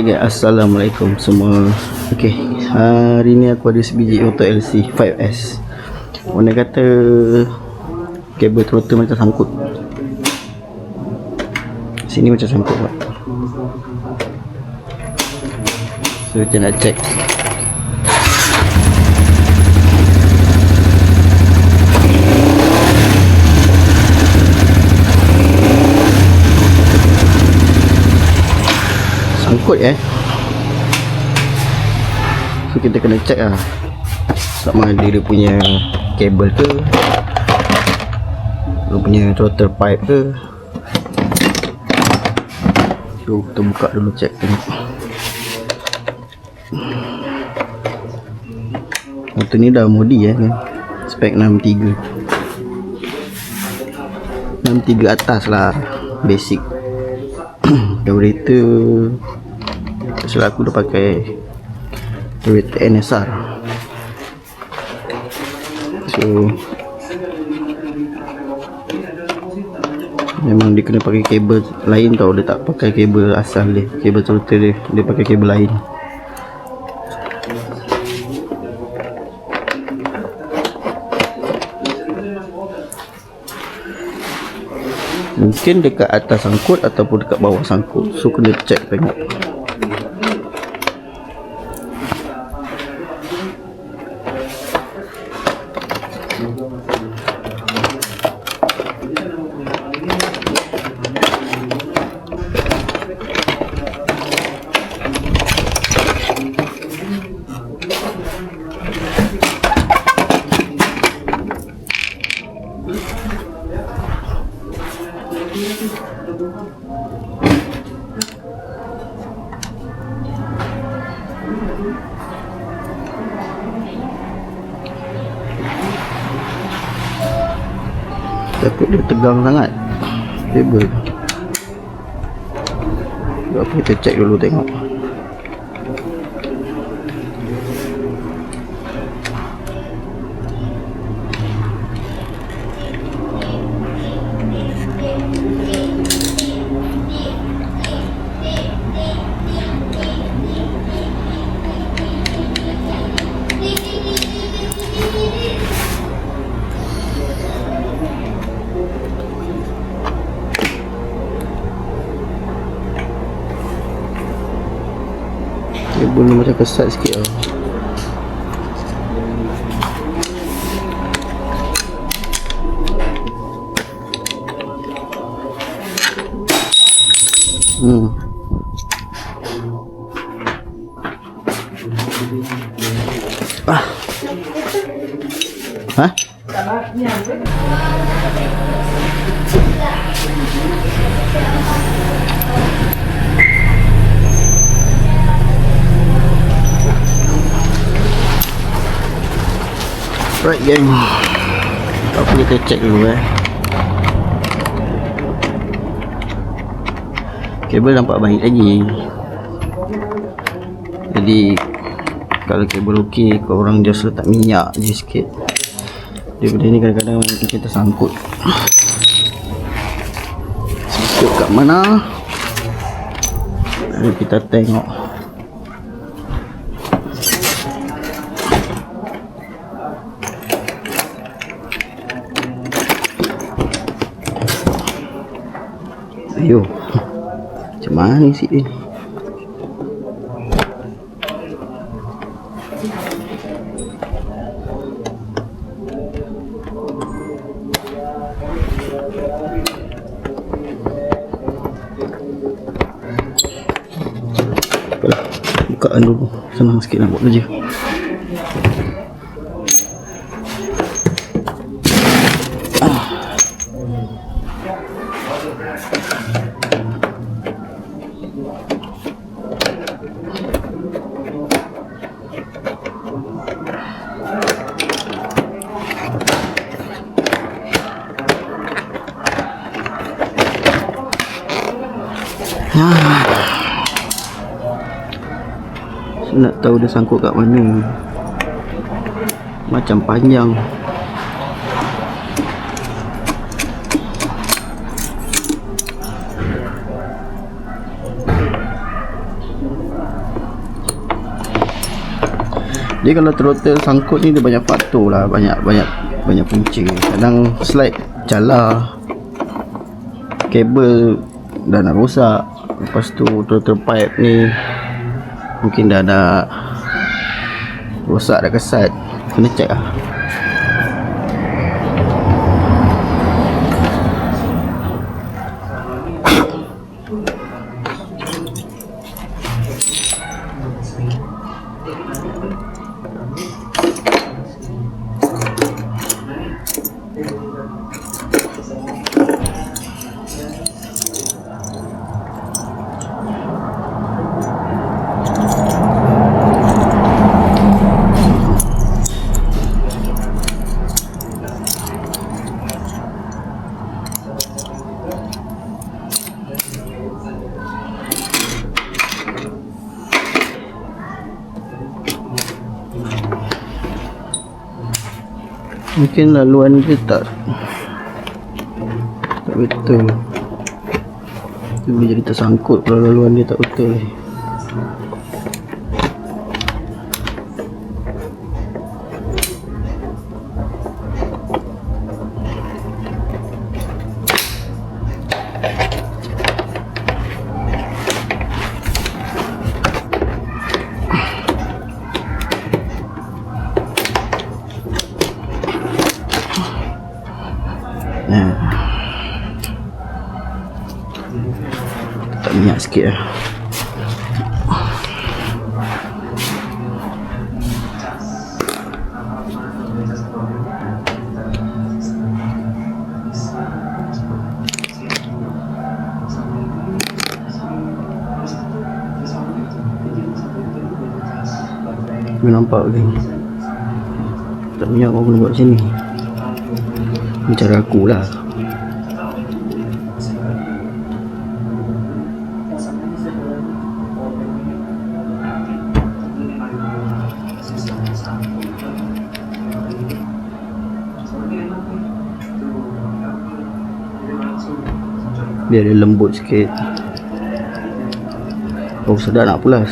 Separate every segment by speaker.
Speaker 1: Hai guys, assalamualaikum semua. Okay, hari ni aku ada sebiji Auto LC 5S. Orang kata kabel throttle macam sangkut. Sini macam sangkut pak. So kita nak check. Sangkut so kita kena check lah sama ada dia punya kabel ke, dia punya throttle pipe ke. So kita buka dulu, check tengok. Motor ni dah modi kan, spek 63 atas lah, basic. Carburetor sebab aku dah pakai carburetor NSR. So memang dia kena pakai kabel lain tau, dia tak pakai kabel asal dia, kabel throttle dia pakai kabel lain. Mungkin dekat atas sangkut ataupun dekat bawah sangkut. So kena check tengok. Takut dia tegang sangat kabel. Apa kita check dulu tengok. Kabel ni macam kesat sikit lah. Hah? Right gang, apa kita check dulu kabel nampak baik lagi. Jadi kalau kabel okey, korang just letak minyak je sikit. Daripada ni kadang-kadang kita sangkut kat mana. Lalu kita tengok. Ayo, macam mana isi dia? Bukaan dulu, senang sikit nak buat kerja. Nak tahu dia sangkut kat mana. Macam panjang. Jadi kalau throttle sangkut ni dia banyak faktor lah, banyak punca. Kadang slide calar, kabel dah nak rosak, lepas tu throttle pipe ni mungkin dah rosak, dah kesat. Kena check lah. Mungkin laluan dia tak betul. Dia boleh jadi tersangkut kalau laluan dia tak betul. Tak minyak sikit lah. Aku nampak lagi. Tak minyak aku kena buat macam ni. Ni cara aku lah. Biar dia lembut sikit. Oh, sedap nak pulas.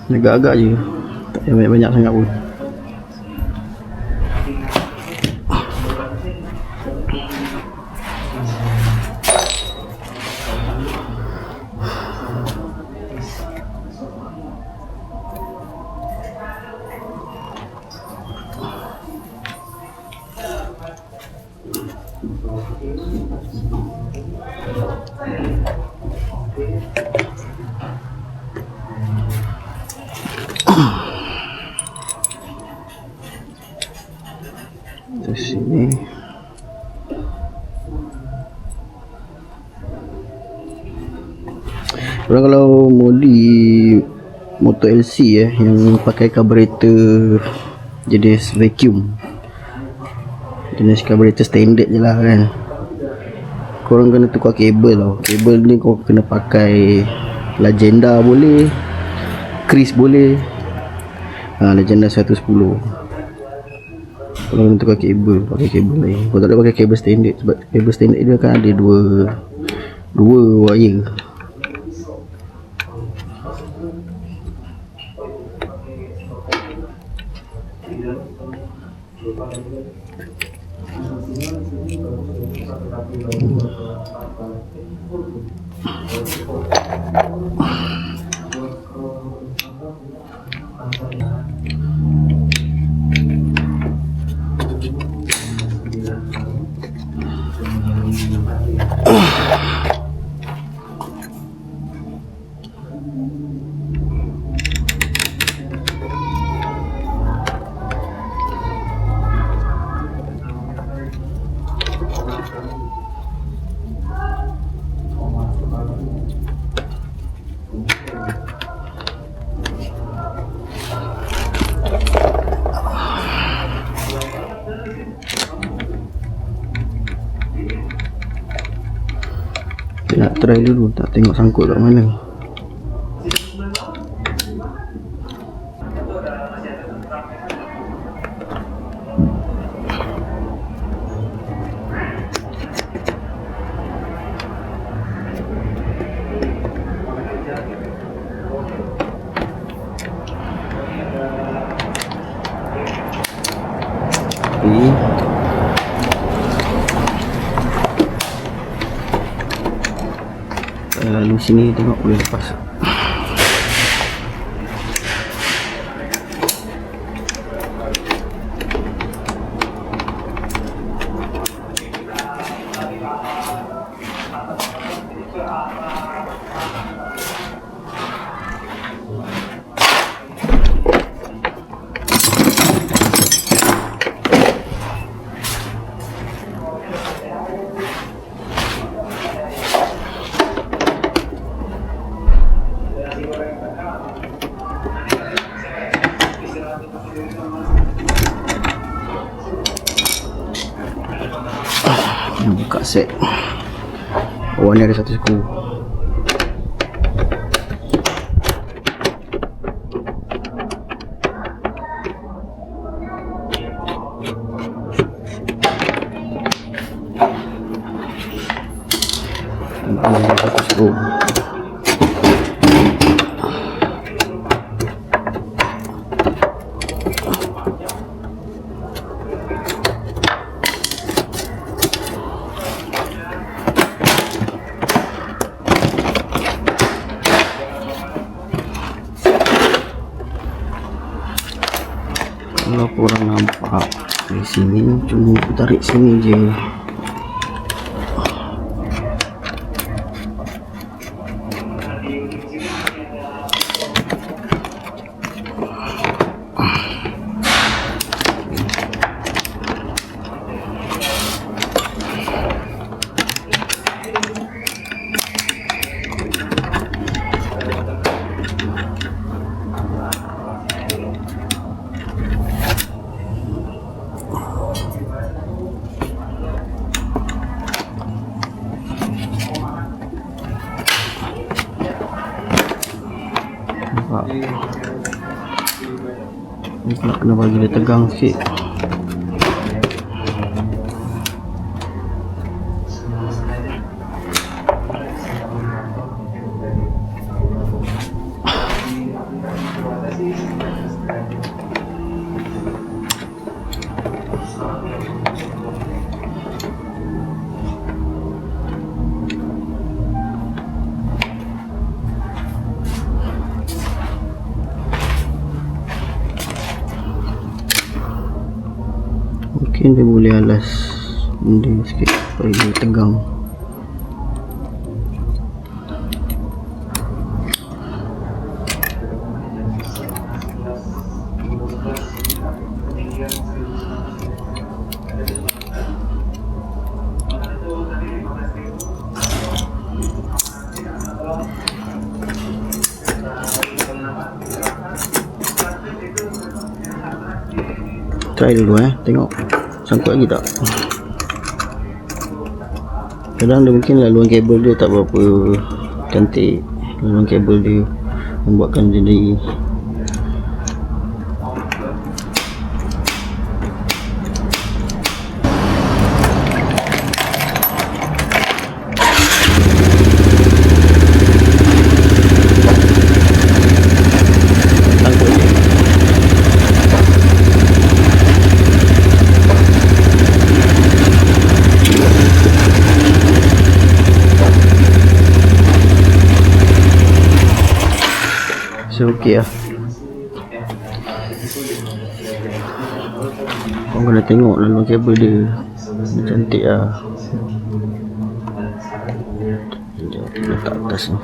Speaker 1: Agak-agak je, tak payah banyak-banyak sangat pun. Di sini orang kalau modi motor LC yang pakai carburetor jenis vacuum, jenis carburetor standard je lah kan, korang kena tukar kabel tau. Kabel ni kau kena pakai Legenda boleh, Chris boleh, Legenda 110. Kalau nak tukar kabel, pakai kabel lain. Kau tak boleh pakai kabel standard, sebab kabel standard dia kan ada dua wire. Nak try dulu, tak tengok sangkut kat mana. lalu sini tengok boleh lepas. Buka set. Bawah ni ada satu skru. Ada satu skru. Kalau korang nampak di sini, cuma aku tarik sini je. Ni pula kena bagi dia tegang sikit. Mungkin dia boleh alas benda sikit supaya dia tegang. Try dulu tengok sangkut lagi tak. Kadang dia mungkin laluan kabel dia tak berapa cantik. Laluan kabel dia membuatkan jadi okey lah. Korang kena tengok laluan kabel dia. Dia cantik lah. Letak atas ni.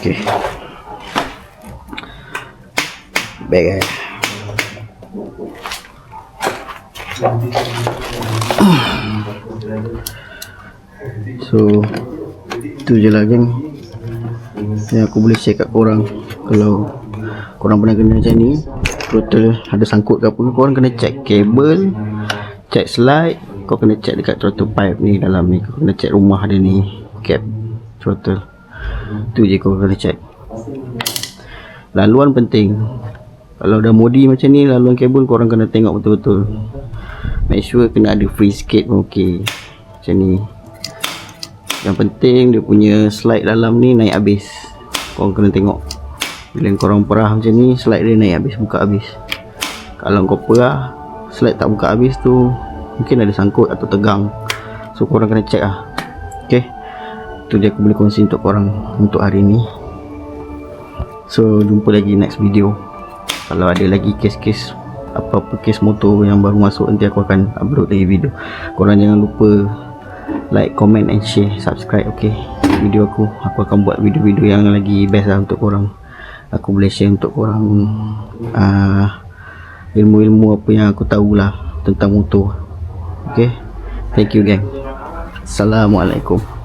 Speaker 1: Okay. Baik So itu je lah geng yang aku boleh share kat korang. Kalau korang pernah kena macam ni, throttle ada sangkut ke apa, korang kena check kabel, check slide, kau kena check dekat throttle pipe ni dalam ni, kau kena check rumah dia ni, cap throttle. Tu je kau kena check. Laluan penting. Kalau dah modi macam ni, laluan kabel korang kena tengok betul-betul. Make sure kena ada free sikit pun okey. Macam ni. Yang penting dia punya slide dalam ni naik habis. Korang kena tengok. Bila korang perah macam ni, slide dia naik habis, buka habis. Kalau kau perah, slide tak buka habis tu, mungkin ada sangkut atau tegang. So korang kena check lah. Okay, tu je aku boleh kongsi untuk korang untuk hari ni. So jumpa lagi next video. Kalau ada lagi kes-kes, apa-apa kes motor yang baru masuk, nanti aku akan upload lagi video. Korang jangan lupa like, comment and share, subscribe. Okay, video aku akan buat video-video yang lagi best lah untuk korang. Aku boleh share untuk korang ilmu-ilmu apa yang aku tahulah tentang motor. Okay, thank you gang. Assalamualaikum.